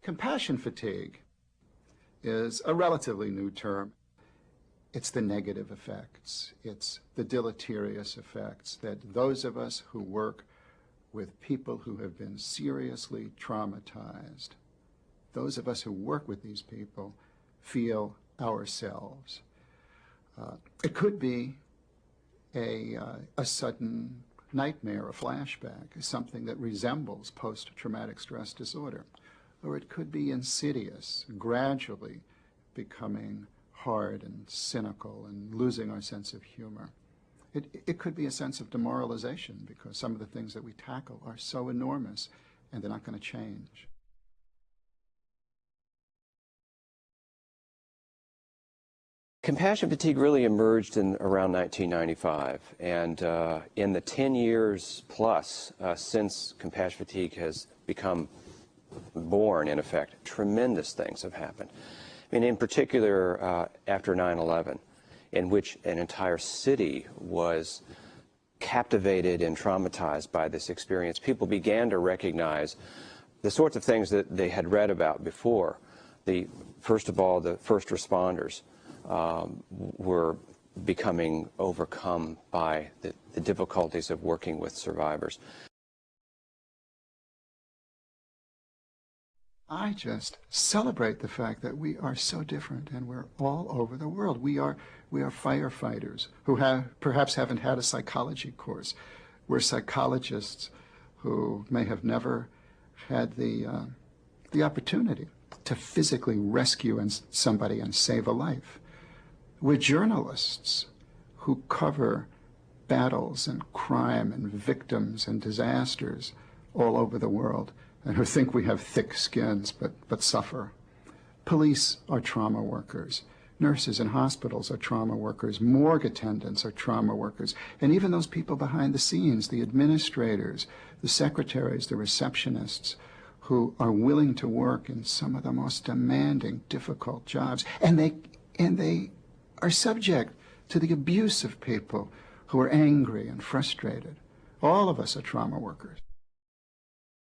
Compassion fatigue is a relatively new term. It's the negative effects. It's the deleterious effects that those of us who work with people who have been seriously traumatized, those of us who work with these people, feel ourselves. It could be a sudden nightmare, a flashback, something that resembles post-traumatic stress disorder. Or it could be insidious, gradually becoming hard and cynical and losing our sense of humor. It could be a sense of demoralization because some of the things that we tackle are so enormous and they're not going to change. Compassion fatigue really emerged in around 1995, and in the 10 years plus since compassion fatigue has become born, in effect, tremendous things have happened. I mean, in particular, after 9/11, in which an entire city was captivated and traumatized by this experience, people began to recognize the sorts of things that they had read about before. First of all, the first responders were becoming overcome by the difficulties of working with survivors. I just celebrate the fact that we are so different and we're all over the world. We are firefighters who perhaps haven't had a psychology course. We're psychologists who may have never had the opportunity to physically rescue somebody and save a life. We're journalists who cover battles and crime and victims and disasters all over the world, and who think we have thick skins but suffer. Police are trauma workers. Nurses in hospitals are trauma workers. Morgue attendants are trauma workers. And even those people behind the scenes, the administrators, the secretaries, the receptionists, who are willing to work in some of the most demanding, difficult jobs. And they are subject to the abuse of people who are angry and frustrated. All of us are trauma workers.